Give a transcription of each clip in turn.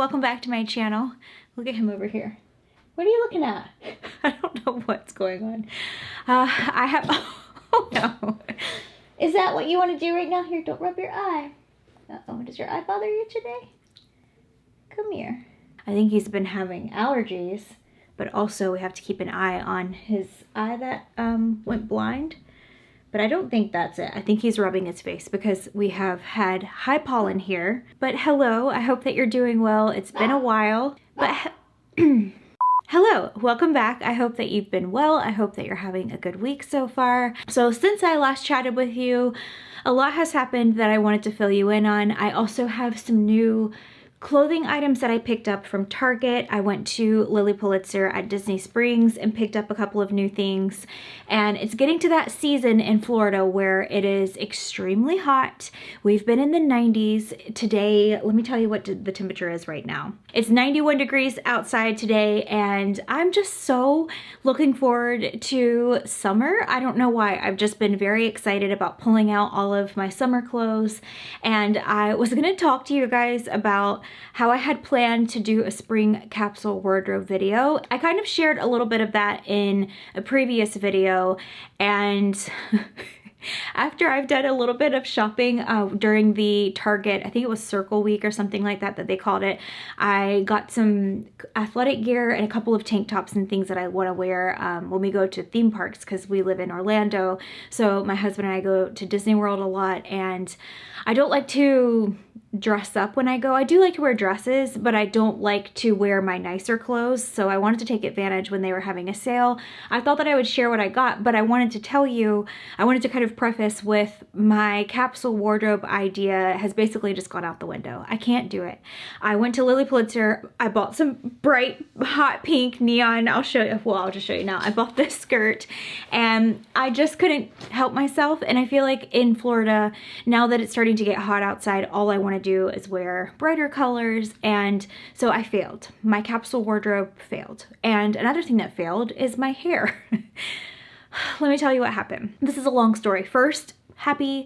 welcome back to my channel. Look at him over here. What are you looking at? I don't know what's going on. I have, oh no. Is that what you want to do right now? Here, don't rub your eye. Uh-oh, does your eye bother you today? Come here. I think he's been having allergies, but also we have to keep an eye on his eye that went blind. But I don't think that's it. I think he's rubbing his face because we have had high pollen here. But hello, I hope that you're doing well. It's been a while, but hello, welcome back. I hope that you've been well. I hope that you're having a good week so far. So since I last chatted with you, a lot has happened that I wanted to fill you in on. I also have some new clothing items that I picked up from Target. I went to Lilly Pulitzer at Disney Springs and picked up a couple of new things. And it's getting to that season in Florida where it is extremely hot. We've been in the 90s. Today, let me tell you what the temperature is right now. It's 91 degrees outside today, and I'm just so looking forward to summer. I don't know why. I've just been very excited about pulling out all of my summer clothes. And I was gonna talk to you guys about how I had planned to do a spring capsule wardrobe video. I kind of shared a little bit of that in a previous video, and after I've done a little bit of shopping during the Target, I think it was Circle Week or something like that they called it, I got some athletic gear and a couple of tank tops and things that I want to wear when we go to theme parks, because we live in Orlando. So my husband and I go to Disney World a lot, and I don't like to dress up when I go. I do like to wear dresses, but I don't like to wear my nicer clothes. So I wanted to take advantage when they were having a sale. I thought that I would share what I got, but I wanted to tell you, I wanted to kind of preface with my capsule wardrobe idea has basically just gone out the window. I can't do it. I went to Lilly Pulitzer. I bought some bright, hot pink neon. I'll show you. Well, I'll just show you now. I bought this skirt and I just couldn't help myself. And I feel like in Florida, now that it's starting to get hot outside, all I want to do is wear brighter colors, and so I failed. My capsule wardrobe failed. And another thing that failed is my hair. Let me tell you what happened. This is a long story. First, happy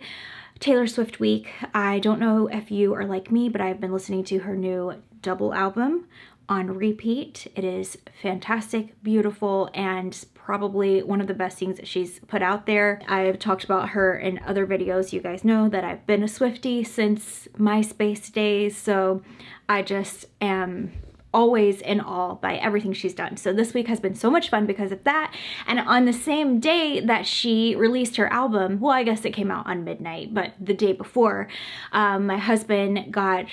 Taylor Swift week. I don't know if you are like me, but I've been listening to her new double album on repeat. It is fantastic, beautiful, and probably one of the best things that she's put out there. I've talked about her in other videos. You guys know that I've been a Swiftie since MySpace days, so I just am always in awe by everything she's done. So this week has been so much fun because of that. And on the same day that she released her album, well, I guess it came out on midnight, but the day before, my husband got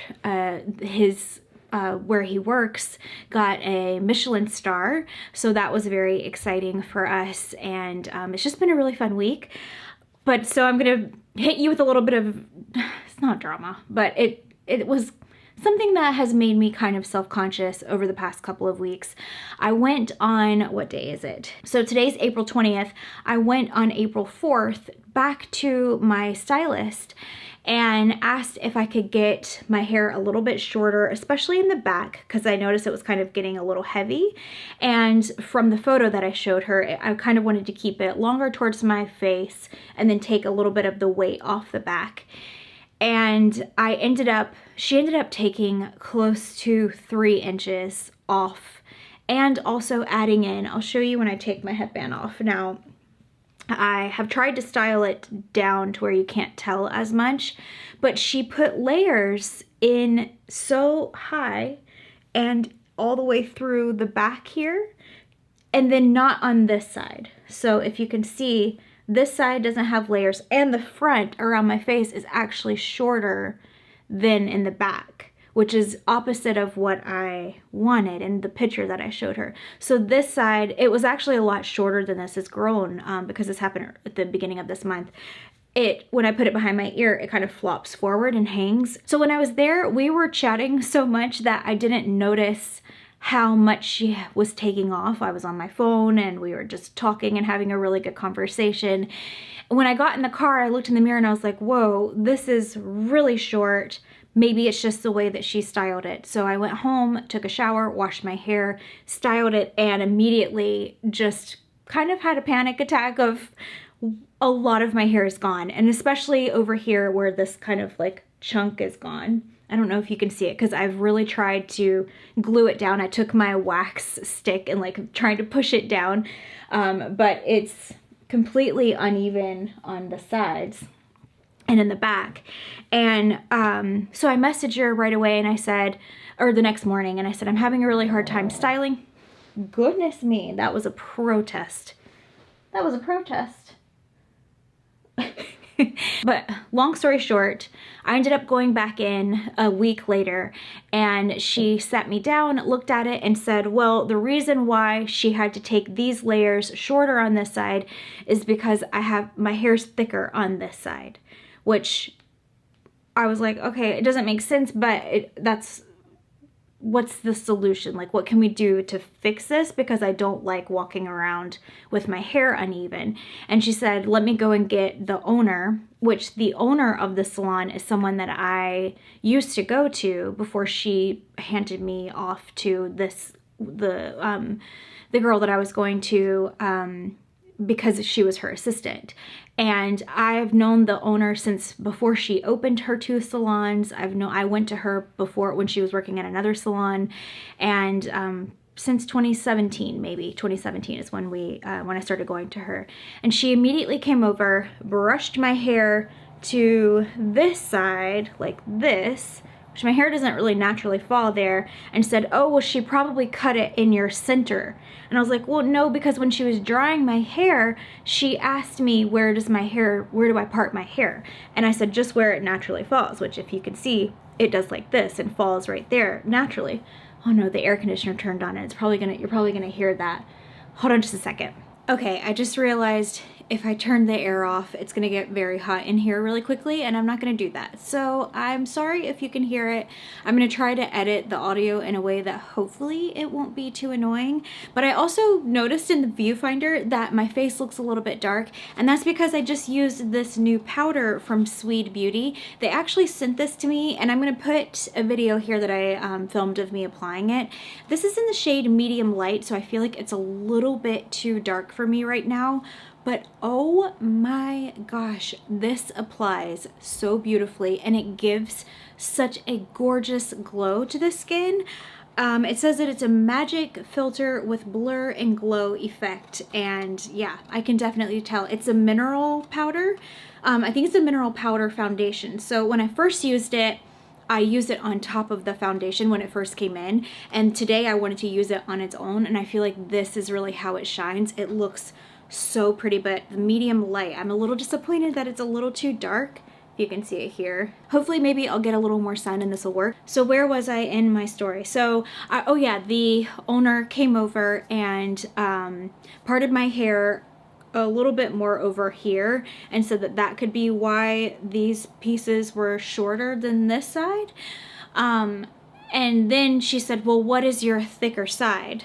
his where he works got a Michelin star, so that was very exciting for us, and it's just been a really fun week. But so I'm gonna hit you with a little bit of, it's not drama, but it was something that has made me kind of self-conscious over the past couple of weeks. I went on, what day is it? So today's April 20th. I went on April 4th back to my stylist and asked if I could get my hair a little bit shorter, especially in the back, because I noticed it was kind of getting a little heavy. And from the photo that I showed her, I kind of wanted to keep it longer towards my face and then take a little bit of the weight off the back. And she ended up taking close to 3 inches off, and also adding in, I'll show you when I take my headband off. Now, I have tried to style it down to where you can't tell as much, but she put layers in so high and all the way through the back here, and then not on this side. So if you can see, this side doesn't have layers, and the front around my face is actually shorter than in the back, which is opposite of what I wanted in the picture that I showed her. So this side, it was actually a lot shorter than this. It's grown because this happened at the beginning of this month. When I put it behind my ear, it kind of flops forward and hangs. So when I was there, we were chatting so much that I didn't notice how much she was taking off. I was on my phone and we were just talking and having a really good conversation. When I got in the car, I looked in the mirror and I was like, whoa, this is really short. Maybe it's just the way that she styled it. So I went home, took a shower, washed my hair, styled it, and immediately just kind of had a panic attack of a lot of my hair is gone. And especially over here where this kind of like chunk is gone. I don't know if you can see it because I've really tried to glue it down. I took my wax stick and like trying to push it down, but it's completely uneven on the sides and in the back. And so I messaged her right away and I said, or the next morning, and I said, I'm having a really hard time styling. Goodness me, that was a protest. That was a protest. But long story short, I ended up going back in a week later and she sat me down, looked at it and said, well, the reason why she had to take these layers shorter on this side is because my hair's thicker on this side, which I was like, okay, it doesn't make sense, but what's the solution? Like, what can we do to fix this? Because I don't like walking around with my hair uneven. And she said, let me go and get the owner, which the owner of the salon is someone that I used to go to before she handed me off to the girl that I was going to, because she was her assistant. And I've known the owner since before she opened her 2 salons. I went to her before when she was working at another salon, and since 2017, maybe 2017 is when I started going to her. And she immediately came over, brushed my hair to this side like this, which my hair doesn't really naturally fall there, and said, oh, well, she probably cut it in your center. And I was like, well, no, because when she was drying my hair, she asked me, where do I part my hair? And I said, just where it naturally falls, which if you can see, it does like this and falls right there naturally. Oh no, the air conditioner turned on and you're probably gonna hear that. Hold on just a second. Okay, I just realized if I turn the air off, it's gonna get very hot in here really quickly, and I'm not gonna do that. So I'm sorry if you can hear it. I'm gonna try to edit the audio in a way that hopefully it won't be too annoying. But I also noticed in the viewfinder that my face looks a little bit dark, and that's because I just used this new powder from Swede Beauty. They actually sent this to me, and I'm gonna put a video here that I filmed of me applying it. This is in the shade medium light, so I feel like it's a little bit too dark for me right now. But oh my gosh, this applies so beautifully and it gives such a gorgeous glow to the skin. It says that it's a magic filter with blur and glow effect, and yeah, I can definitely tell. It's a mineral powder. I think it's a mineral powder foundation. So when I first used it, I used it on top of the foundation when it first came in, and today I wanted to use it on its own, and I feel like this is really how it shines. It looks so pretty, but the medium light, I'm a little disappointed that it's a little too dark. You can see it here. Hopefully maybe I'll get a little more sun and this will work. So where was I in my story? So, oh yeah, the owner came over and parted my hair a little bit more over here and said that could be why these pieces were shorter than this side. And then she said, well, what is your thicker side?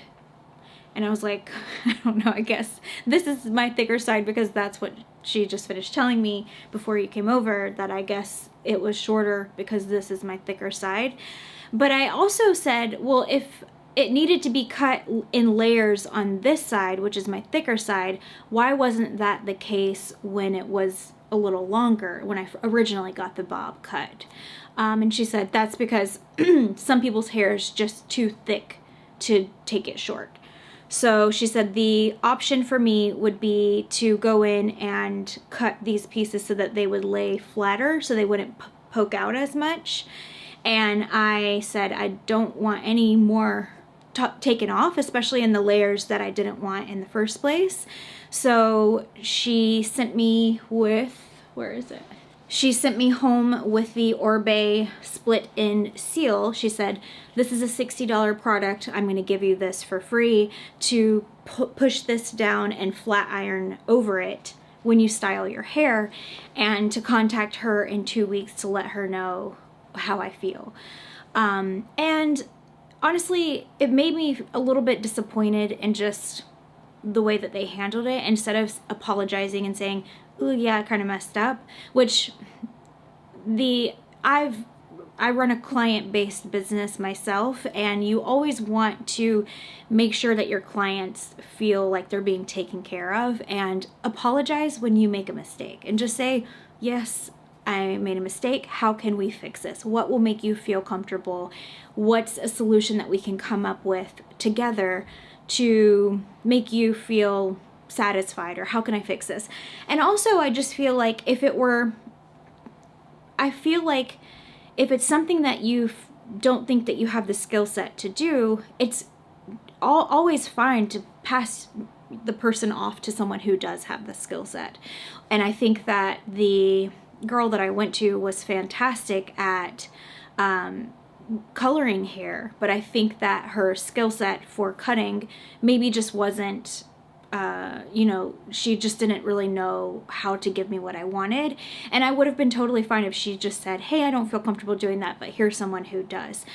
And I was like, I don't know, I guess this is my thicker side because that's what she just finished telling me before you came over, that I guess it was shorter because this is my thicker side. But I also said, well, if it needed to be cut in layers on this side, which is my thicker side, why wasn't that the case when it was a little longer, when I originally got the bob cut? And she said, that's because some people's hair is just too thick to take it short. So she said the option for me would be to go in and cut these pieces so that they would lay flatter, so they wouldn't poke out as much. And I said I don't want any more taken off, especially in the layers that I didn't want in the first place. So she sent me with, where is it? She sent me home with the Orbe split in seal. She said, this is a $60 product. I'm going to give you this for free to push this down and flat iron over it when you style your hair, and to contact her in 2 weeks to let her know how I feel. And honestly, it made me a little bit disappointed in just the way that they handled it, instead of apologizing and saying, oh yeah, I kind of messed up, which I run a client-based business myself, and you always want to make sure that your clients feel like they're being taken care of, and apologize when you make a mistake and just say, yes, I made a mistake. How can we fix this? What will make you feel comfortable? What's a solution that we can come up with together to make you feel satisfied? Or how can I fix this? And also, I just feel like if it's something that you don't think that you have the skill set to do, it's always fine to pass the person off to someone who does have the skill set. And I think that the girl that I went to was fantastic at coloring hair, but I think that her skill set for cutting maybe just wasn't, she just didn't really know how to give me what I wanted. And I would have been totally fine if she just said, hey, I don't feel comfortable doing that, but here's someone who does.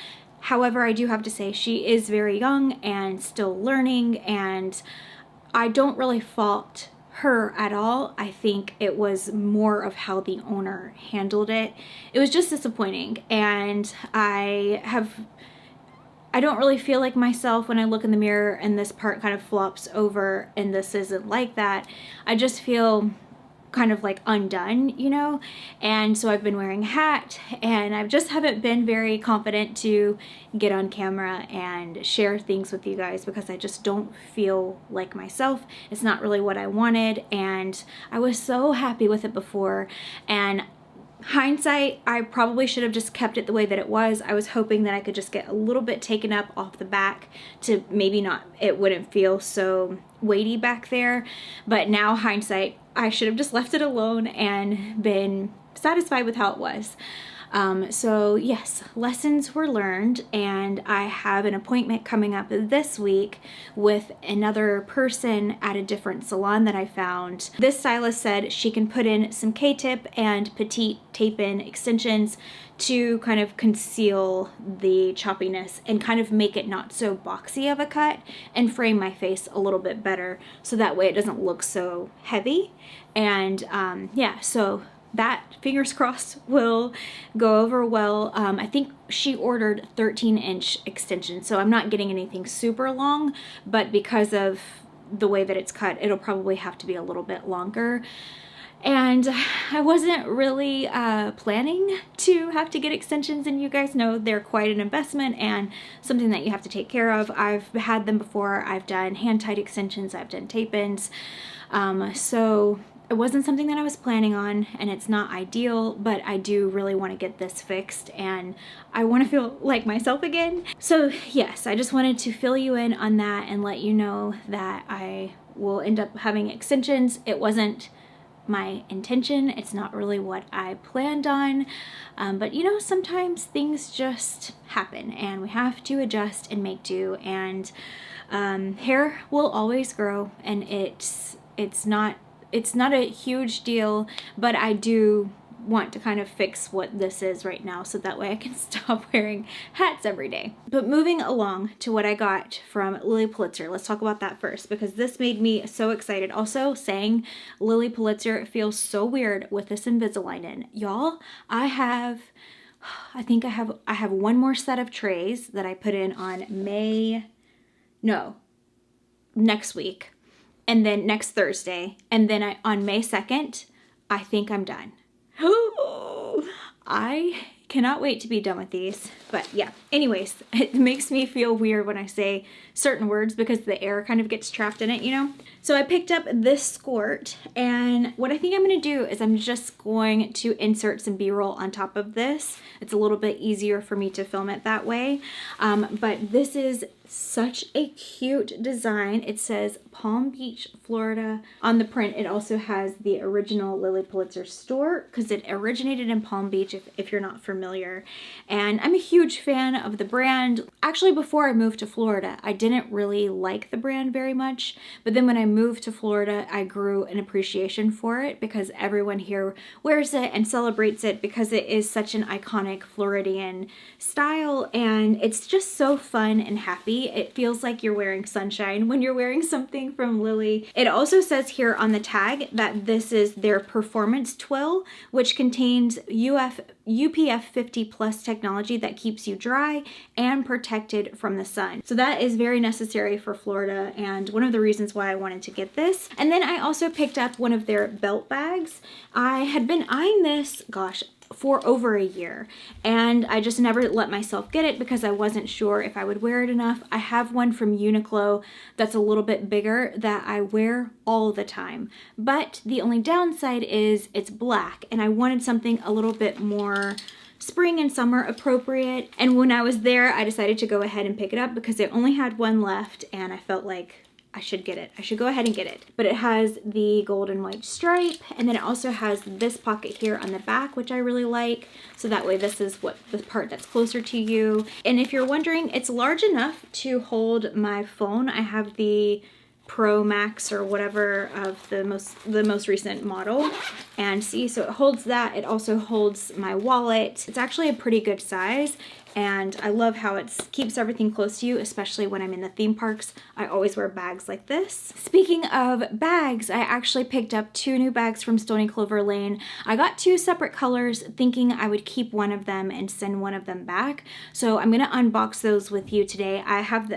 However, I do have to say she is very young and still learning, and I don't really fault her at all. I think it was more of how the owner handled it. It was just disappointing, and I don't really feel like myself when I look in the mirror and this part kind of flops over and this isn't like that. I just feel kind of like undone, and so I've been wearing a hat, and I just haven't been very confident to get on camera and share things with you guys because I just don't feel like myself. It's not really what I wanted, and I was so happy with it before, and hindsight, I probably should have just kept it the way that it was. I was hoping that I could just get a little bit taken up off the back to maybe it wouldn't feel so weighty back there. But now hindsight, I should have just left it alone and been satisfied with how it was. So yes, lessons were learned, and I have an appointment coming up this week with another person at a different salon that I found. This stylist said she can put in some K-tip and petite tape-in extensions to kind of conceal the choppiness and kind of make it not so boxy of a cut and frame my face a little bit better so that way it doesn't look so heavy. And yeah, so that, fingers crossed, will go over well. I think she ordered 13-inch extensions, so I'm not getting anything super long, but because of the way that it's cut, it'll probably have to be a little bit longer. And I wasn't really planning to have to get extensions, and you guys know they're quite an investment and something that you have to take care of. I've had them before. I've done hand-tied extensions, I've done tape-ins, so it wasn't something that I was planning on, and it's not ideal, but I do really want to get this fixed, and I want to feel like myself again. So yes, I just wanted to fill you in on that and let you know that I will end up having extensions. It wasn't my intention. It's not really what I planned on, but sometimes things just happen and we have to adjust and make do, and hair will always grow, and it's not a huge deal, but I do want to kind of fix what this is right now so that way I can stop wearing hats every day. But moving along to what I got from Lily Pulitzer, let's talk about that first because this made me so excited. Also, saying Lily Pulitzer feels so weird with this Invisalign in. Y'all, I have one more set of trays that I put in on next week. And then next Thursday, and then on May 2nd, I think I'm done. I cannot wait to be done with these. But yeah, anyways, it makes me feel weird when I say certain words because the air kind of gets trapped in it, So I picked up this squirt, and what I think I'm going to do is I'm just going to insert some B-roll on top of this. It's a little bit easier for me to film it that way. But this is such a cute design. It says Palm Beach, Florida. On the print, it also has the original Lily Pulitzer store because it originated in Palm Beach, if you're not familiar. And I'm a huge fan of the brand. Actually, before I moved to Florida, I didn't really like the brand very much. But then when I moved to Florida, I grew an appreciation for it because everyone here wears it and celebrates it because it is such an iconic Floridian style, and it's just so fun and happy. It feels like you're wearing sunshine when you're wearing something from Lily. It also says here on the tag that this is their performance twill, which contains UPF 50 plus technology that keeps you dry and protected from the sun. So that is very necessary for Florida and one of the reasons why I wanted to get this. And then I also picked up one of their belt bags. I had been eyeing this, gosh, for over a year, and I just never let myself get it because I wasn't sure if I would wear it enough. I have one from Uniqlo that's a little bit bigger that I wear all the time, but the only downside is it's black, and I wanted something a little bit more spring and summer appropriate. And when I was there, I decided to go ahead and pick it up because they only had one left, and I felt like I should get it. I should go ahead and get it. But it has the gold and white stripe, and then it also has this pocket here on the back, which I really like. So that way this is what the part that's closer to you. And if you're wondering, it's large enough to hold my phone. I have the Pro Max or whatever of the most recent model, and see, so it holds that. It also holds my wallet. It's actually a pretty good size, and I love how it keeps everything close to you, especially when I'm in the theme parks. I always wear bags like this. Speaking of bags, I actually picked up 2 new bags from Stony Clover Lane. I got 2 separate colors, thinking I would keep one of them and send one of them back. So I'm gonna unbox those with you today.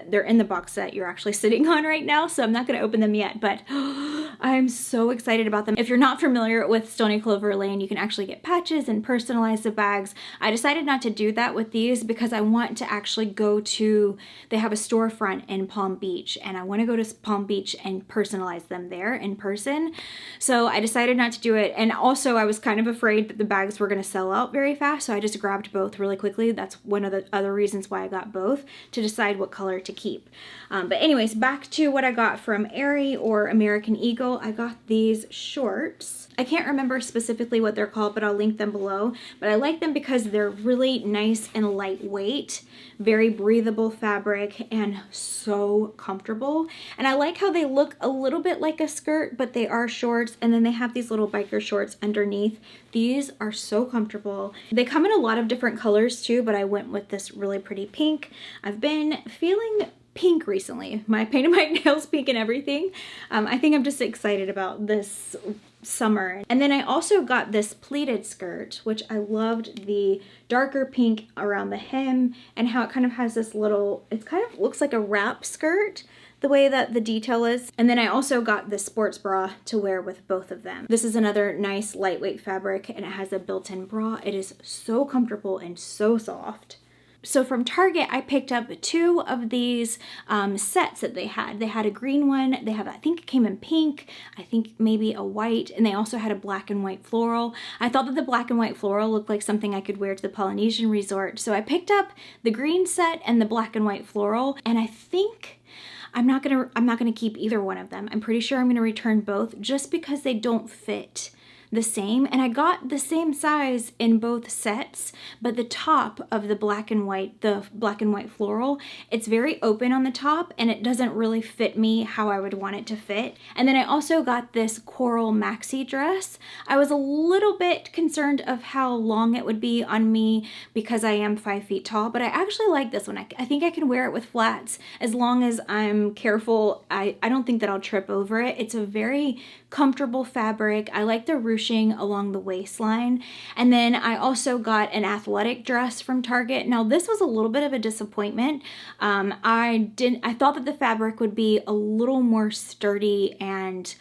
They're in the box that you're actually sitting on right now, so I'm not gonna open them yet, but I'm so excited about them. If you're not familiar with Stony Clover Lane, you can actually get patches and personalize the bags. I decided not to do that with these because I want to actually go to, they have a storefront in Palm Beach, and I want to go to Palm Beach and personalize them there in person. So I decided not to do it. And also I was kind of afraid that the bags were going to sell out very fast, so I just grabbed both really quickly. That's one of the other reasons why I got both, to decide what color to keep. But anyways, back to what I got from Airy or American Eagle. I got these shorts. I can't remember specifically what they're called, but I'll link them below. But I like them because they're really nice and lightweight, very breathable fabric, and so comfortable. And I like how they look a little bit like a skirt, but they are shorts, and then they have these little biker shorts underneath. These are so comfortable. They come in a lot of different colors too, but I went with this really pretty pink. I've been feeling pink recently. I painted my nails pink and everything. I think I'm just excited about this summer. And then I also got this pleated skirt, which I loved the darker pink around the hem and how it kind of has this little, it kind of looks like a wrap skirt, the way that the detail is. And then I also got the sports bra to wear with both of them. This is another nice lightweight fabric, and it has a built-in bra. It is so comfortable and so soft. So from Target, I picked up 2 of these sets that they had. They had a green one. They have, I think it came in pink, I think maybe a white, and they also had a black and white floral. I thought that the black and white floral looked like something I could wear to the Polynesian resort. So I picked up the green set and the black and white floral, and I think I'm not gonna keep either one of them. I'm pretty sure I'm gonna return both just because they don't fit the same. And I got the same size in both sets, but the top of the black and white floral, it's very open on the top and it doesn't really fit me how I would want it to fit. And then I also got this coral maxi dress. I was a little bit concerned of how long it would be on me because I am 5 feet tall, but I actually like this one. I think I can wear it with flats as long as I'm careful. I don't think that I'll trip over it. It's a very comfortable fabric. I like the ruching along the waistline. And then I also got an athletic dress from Target. Now this was a little bit of a disappointment. I thought that the fabric would be a little more sturdy, and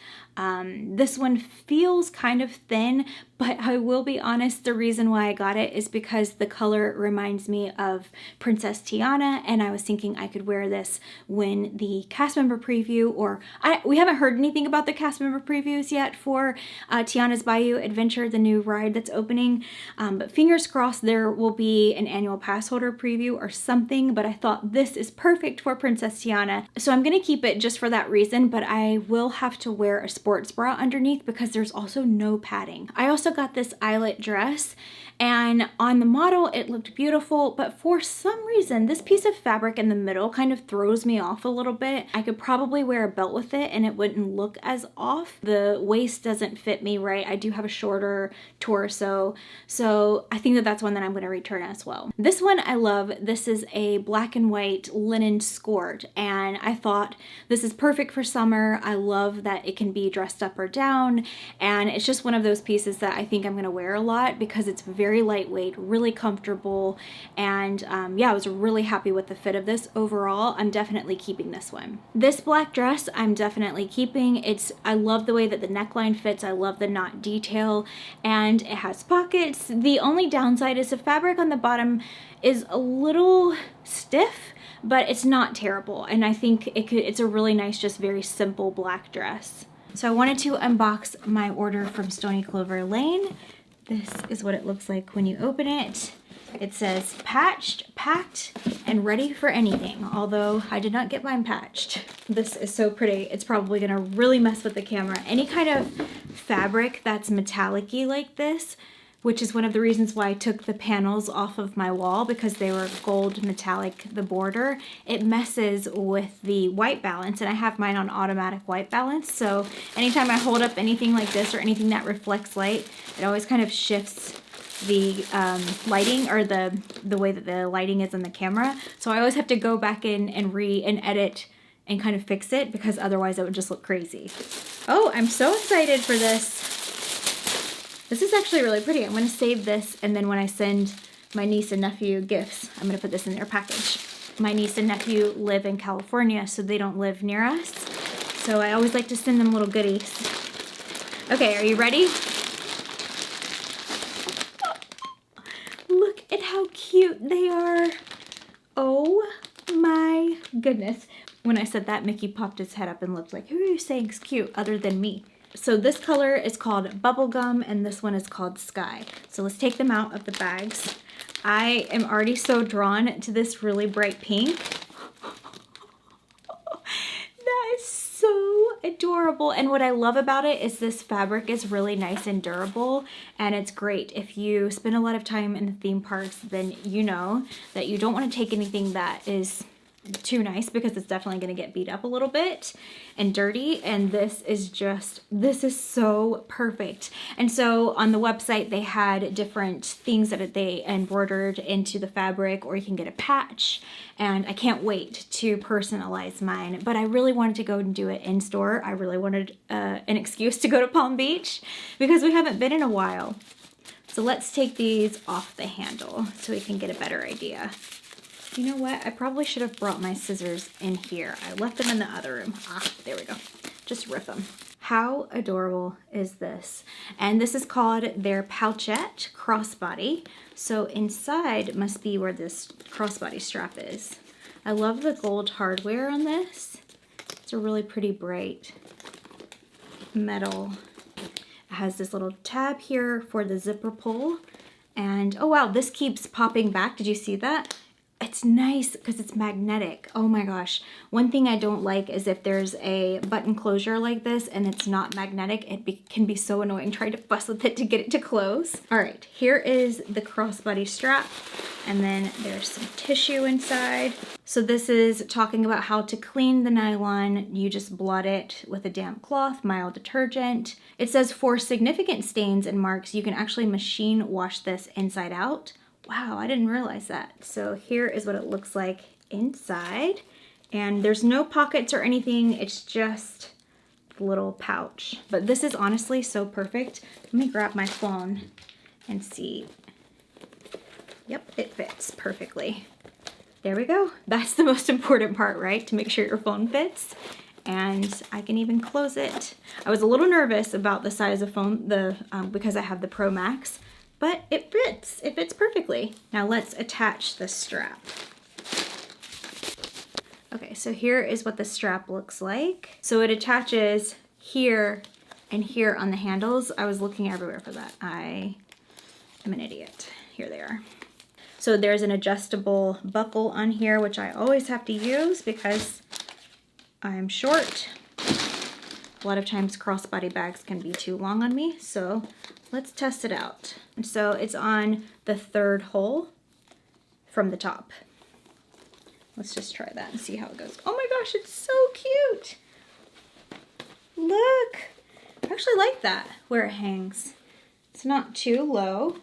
this one feels kind of thin, but I will be honest, the reason why I got it is because the color reminds me of Princess Tiana, and I was thinking I could wear this when the cast member preview, or we haven't heard anything about the cast member previews yet for Tiana's Bayou Adventure, the new ride that's opening, but fingers crossed there will be an annual pass holder preview or something, but I thought this is perfect for Princess Tiana. So I'm gonna keep it just for that reason, but I will have to wear a sports bra underneath because there's also no padding. I also got this eyelet dress, and on the model it looked beautiful, but for some reason this piece of fabric in the middle kind of throws me off a little bit. I could probably wear a belt with it and it wouldn't look as off. The waist doesn't fit me right. I do have a shorter torso, so I think that that's one that I'm going to return as well. This one I love. This is a black and white linen skirt, and I thought this is perfect for summer. I love that it can be dressed up or down, and it's just one of those pieces that I think I'm going to wear a lot because it's very very lightweight, really comfortable, and yeah, I was really happy with the fit of this. Overall, I'm definitely keeping this one. This black dress, I'm definitely keeping. I love the way that the neckline fits. I love the knot detail, and it has pockets. The only downside is the fabric on the bottom is a little stiff, but it's not terrible, and I think it's a really nice, just very simple black dress. So I wanted to unbox my order from Stony Clover Lane. This is what it looks like when you open it. It says patched, packed, and ready for anything, although I did not get mine patched. This is so pretty. It's probably gonna really mess with the camera. Any kind of fabric that's metallic-y like this, which is one of the reasons why I took the panels off of my wall, because they were gold metallic, the border. It messes with the white balance, and I have mine on automatic white balance, so anytime I hold up anything like this or anything that reflects light, it always kind of shifts the lighting, or the way that the lighting is on the camera. So I always have to go back in and edit and kind of fix it, because otherwise it would just look crazy. Oh, I'm so excited for this. This is actually really pretty. I'm gonna save this, and then when I send my niece and nephew gifts, I'm gonna put this in their package. My niece and nephew live in California, so they don't live near us. So I always like to send them little goodies. Okay, are you ready? Look at how cute they are. Oh my goodness. When I said that, Mickey popped his head up and looked like, who are you saying is cute other than me? So this color is called Bubblegum, and this one is called Sky. So let's take them out of the bags. I am already so drawn to this really bright pink. That is so adorable. And what I love about it is this fabric is really nice and durable, and it's great. If you spend a lot of time in the theme parks, then you know that you don't want to take anything that is too nice, because it's definitely going to get beat up a little bit and dirty, and this is so perfect. And so on the website they had different things that they embroidered into the fabric, or you can get a patch, and I can't wait to personalize mine. But I really wanted to go and do it in store. I really wanted an excuse to go to Palm Beach, because we haven't been in a while. So let's take these off the handle so we can get a better idea. You know what? I probably should have brought my scissors in here. I left them in the other room. Ah, there we go. Just rip them. How adorable is this? And this is called their Pouchette Crossbody. So inside must be where this crossbody strap is. I love the gold hardware on this. It's a really pretty bright metal. It has this little tab here for the zipper pull. And oh wow, this keeps popping back. Did you see that? It's nice because it's magnetic. Oh my gosh. One thing I don't like is if there's a button closure like this and it's not magnetic, it can be so annoying trying to fuss with it to get it to close. All right, here is the crossbody strap, and then there's some tissue inside. So this is talking about how to clean the nylon. You just blot it with a damp cloth, mild detergent. It says for significant stains and marks, you can actually machine wash this inside out. Wow, I didn't realize that. So here is what it looks like inside. And there's no pockets or anything. It's just the little pouch. But this is honestly so perfect. Let me grab my phone and see. Yep, it fits perfectly. There we go. That's the most important part, right? To make sure your phone fits. And I can even close it. I was a little nervous about the size of phone, because I have the Pro Max. But it fits perfectly. Now let's attach the strap. Okay, so here is what the strap looks like. So it attaches here and here on the handles. I was looking everywhere for that. I am an idiot. Here they are. So there's an adjustable buckle on here, which I always have to use because I'm short. A lot of times crossbody bags can be too long on me, so let's test it out. And so it's on the third hole from the top. Let's just try that and see how it goes. Oh my gosh, it's so cute. Look, I actually like that where it hangs. It's not too low.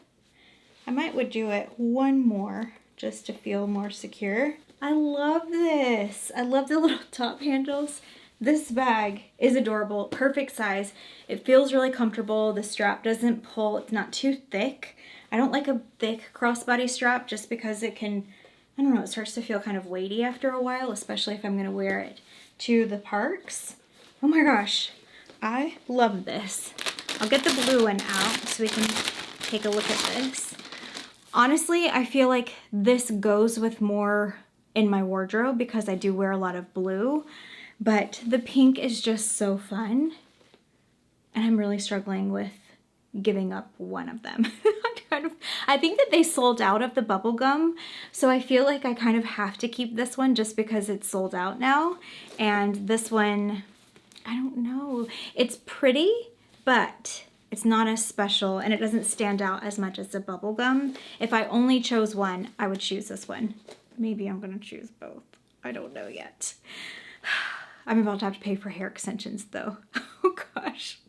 I would do it one more just to feel more secure. I love this. I love the little top handles. This bag is adorable, perfect size. It feels really comfortable. The strap doesn't pull, it's not too thick. I don't like a thick crossbody strap just because it can, I don't know, it starts to feel kind of weighty after a while, especially if I'm gonna wear it to the parks. Oh my gosh, I love this. I'll get the blue one out so we can take a look at this. Honestly, I feel like this goes with more in my wardrobe because I do wear a lot of blue, but the pink is just so fun. And I'm really struggling with giving up one of them. I think that they sold out of the bubble gum, so I feel like I kind of have to keep this one just because it's sold out now. And this one, I don't know. It's pretty, but it's not as special and it doesn't stand out as much as the bubble gum. If I only chose one, I would choose this one. Maybe I'm gonna choose both. I don't know yet. I'm about to have to pay for hair extensions though. Oh gosh.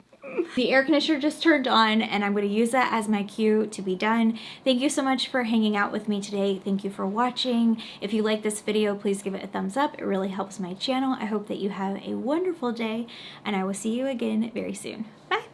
The air conditioner just turned on and I'm going to use that as my cue to be done. Thank you so much for hanging out with me today. Thank you for watching. If you like this video, please give it a thumbs up. It really helps my channel. I hope that you have a wonderful day and I will see you again very soon. Bye.